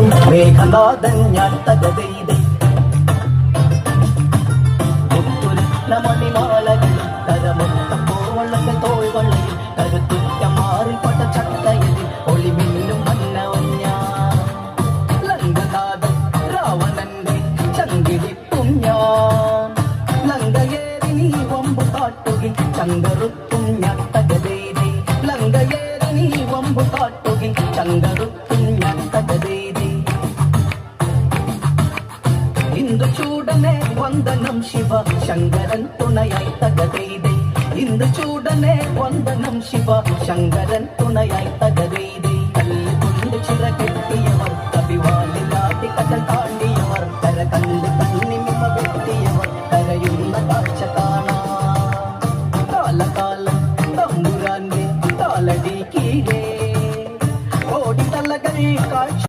തേടും മേഘനാഥൻ ഞാൻ തകതൈതൈ മണിമാലകളും തരമൊത്ത പോവളകൾ തോൾവളയും കരുത്തുറ്റ മാറിപ്പെട്ട ചട്ടയിൽ ഒളിമിന്നും മന്നവഞ്ഞ ലങ്കനാഥൻ രാവണന്റെ ചങ്കിടിപ്പും ഞാൻ ലങ്കയേറി നീ വമ്പു കാട്ടുകിൽ ചങ്കറുത്തും ഞാൻ തകതൈതൈ ലങ്കയേറി നീ വമ്പു കാട്ടുകിൽ ചങ്കറുത്തും ഞാൻ തകതൈതൈ ഇന്ദുചൂടനെ വന്ദനം ശിവ ശങ്കരൻ തുണയായി തകതൈതൈ ഇന്ദുചൂടനെ വന്ദനം ശിവ ശങ്കരൻ തുണയായി തകതൈതൈ കല്ലുകൊണ്ട് ചിറകെട്ടിയ